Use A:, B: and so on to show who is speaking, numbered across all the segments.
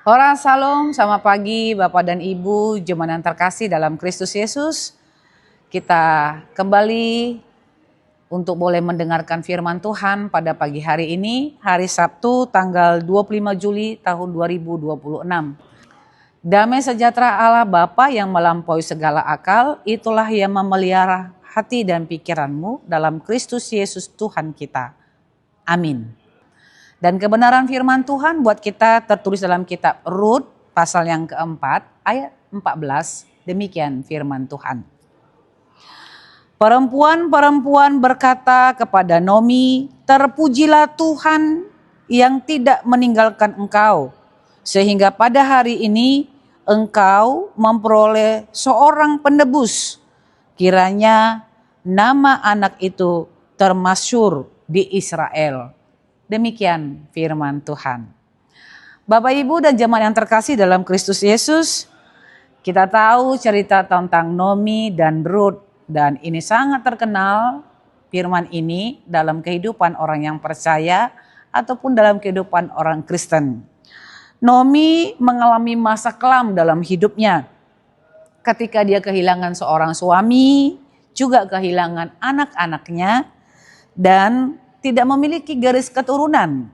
A: Ora Salam, selamat pagi Bapak dan Ibu, jemaat yang terkasih dalam Kristus Yesus. Kita kembali untuk boleh mendengarkan firman Tuhan pada pagi hari ini, hari Sabtu tanggal 25 Juli tahun 2026. Damai sejahtera Allah Bapa yang melampaui segala akal, itulah yang memelihara hati dan pikiranmu dalam Kristus Yesus Tuhan kita. Amin. Dan kebenaran firman Tuhan buat kita tertulis dalam kitab Rut pasal yang keempat ayat 14. Demikian firman Tuhan. Perempuan-perempuan berkata kepada Nomi, terpujilah Tuhan yang tidak meninggalkan engkau, sehingga pada hari ini engkau memperoleh seorang penebus. Kiranya nama anak itu termasyhur di Israel. Demikian firman Tuhan. Bapak Ibu dan jemaat yang terkasih dalam Kristus Yesus, kita tahu cerita tentang Nomi dan Rut, dan ini sangat terkenal firman ini dalam kehidupan orang yang percaya ataupun dalam kehidupan orang Kristen. Nomi mengalami masa kelam dalam hidupnya ketika dia kehilangan seorang suami, juga kehilangan anak-anaknya, dan tidak memiliki garis keturunan.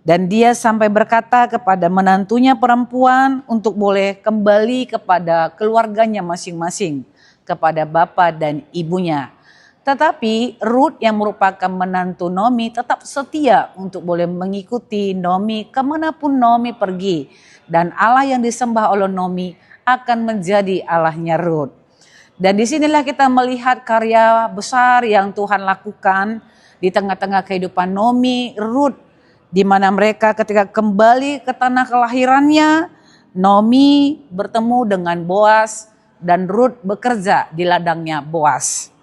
A: Dan dia sampai berkata kepada menantunya perempuan untuk boleh kembali kepada keluarganya masing-masing, kepada bapak dan ibunya. Tetapi Rut yang merupakan menantu Nomi tetap setia untuk boleh mengikuti Nomi kemanapun Nomi pergi. Dan Allah yang disembah oleh Nomi akan menjadi Allahnya Rut. Dan disinilah kita melihat karya besar yang Tuhan lakukan di tengah-tengah kehidupan Nomi, Rut, di mana mereka ketika kembali ke tanah kelahirannya, Nomi bertemu dengan Boas dan Rut bekerja di ladangnya Boas.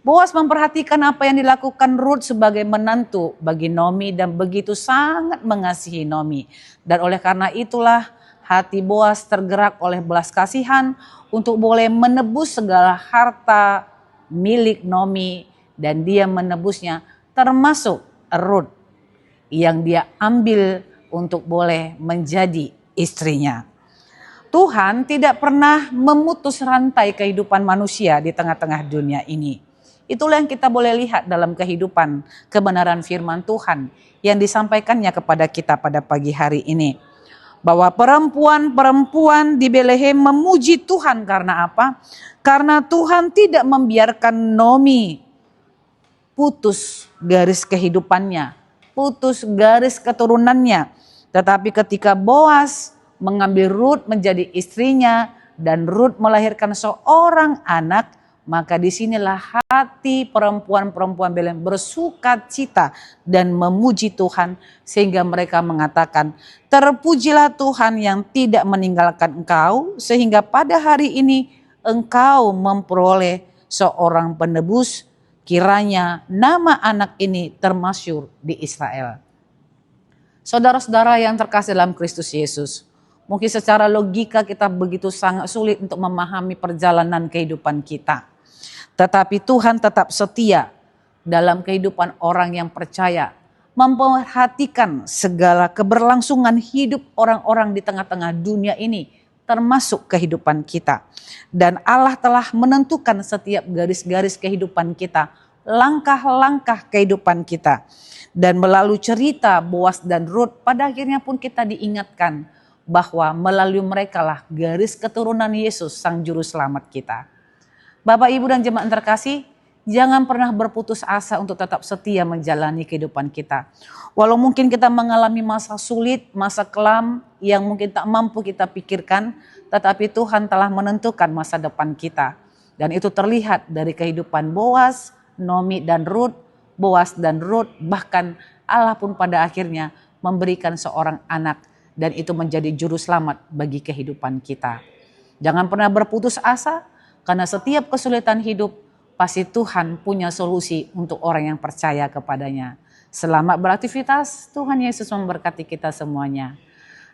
A: Boas memperhatikan apa yang dilakukan Rut sebagai menantu bagi Nomi dan begitu sangat mengasihi Nomi. Dan oleh karena itulah hati Boas tergerak oleh belas kasihan untuk boleh menebus segala harta milik Nomi, dan dia menebusnya termasuk Rut yang dia ambil untuk boleh menjadi istrinya. Tuhan tidak pernah memutus rantai kehidupan manusia di tengah-tengah dunia ini. Itulah yang kita boleh lihat dalam kehidupan kebenaran firman Tuhan yang disampaikannya kepada kita pada pagi hari ini. Bahwa perempuan-perempuan di Betlehem memuji Tuhan karena apa? Karena Tuhan tidak membiarkan Nomi putus garis kehidupannya, putus garis keturunannya. Tetapi ketika Boas mengambil Rut menjadi istrinya dan Rut melahirkan seorang anak, maka disinilah hati perempuan-perempuan Betlehem bersukacita dan memuji Tuhan, sehingga mereka mengatakan, terpujilah Tuhan yang tidak meninggalkan engkau, sehingga pada hari ini engkau memperoleh seorang penebus. Kiranya nama anak ini termasyhur di Israel. Saudara-saudara yang terkasih dalam Kristus Yesus, mungkin secara logika kita begitu sangat sulit untuk memahami perjalanan kehidupan kita. Tetapi Tuhan tetap setia dalam kehidupan orang yang percaya, memperhatikan segala keberlangsungan hidup orang-orang di tengah-tengah dunia ini, termasuk kehidupan kita. Dan Allah telah menentukan setiap garis-garis kehidupan kita, langkah-langkah kehidupan kita. Dan melalui cerita Boas dan Rut, pada akhirnya pun kita diingatkan bahwa melalui mereka lah garis keturunan Yesus Sang Juru Selamat kita. Bapak, Ibu dan jemaat terkasih, jangan pernah berputus asa untuk tetap setia menjalani kehidupan kita. Walau mungkin kita mengalami masa sulit, masa kelam yang mungkin tak mampu kita pikirkan, tetapi Tuhan telah menentukan masa depan kita. Dan itu terlihat dari kehidupan Boas, Nomi dan Rut, Boas dan Rut, bahkan Allah pun pada akhirnya memberikan seorang anak, dan itu menjadi juru selamat bagi kehidupan kita. Jangan pernah berputus asa, karena setiap kesulitan hidup pasti Tuhan punya solusi untuk orang yang percaya kepadanya. Selamat beraktivitas, Tuhan Yesus memberkati kita semuanya.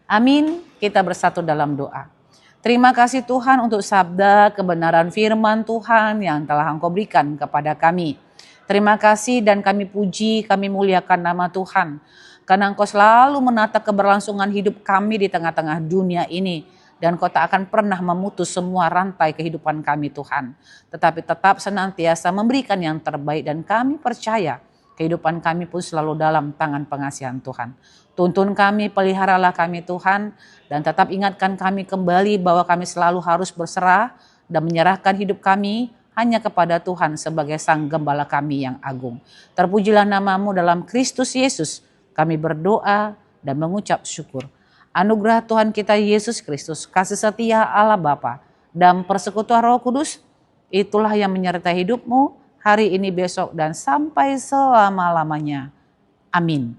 A: Amin, kita bersatu dalam doa. Terima kasih Tuhan untuk sabda kebenaran firman Tuhan yang telah Engkau berikan kepada kami. Terima kasih dan kami puji, kami muliakan nama Tuhan. karena Engkau selalu menata keberlangsungan hidup kami di tengah-tengah dunia ini. Dan Kau tak akan pernah memutus semua rantai kehidupan kami Tuhan. Tetapi tetap senantiasa memberikan yang terbaik, dan kami percaya kehidupan kami pun selalu dalam tangan pengasihan Tuhan. Tuntun kami, peliharalah kami Tuhan, dan tetap ingatkan kami kembali bahwa kami selalu harus berserah dan menyerahkan hidup kami hanya kepada Tuhan sebagai Sang Gembala kami yang agung. Terpujilah nama-Mu dalam Kristus Yesus. Kami berdoa dan mengucap syukur. Anugerah Tuhan kita Yesus Kristus, kasih setia Allah Bapa, dan persekutuan Roh Kudus, itulah yang menyertai hidupmu hari ini, besok, dan sampai selama-lamanya. Amin.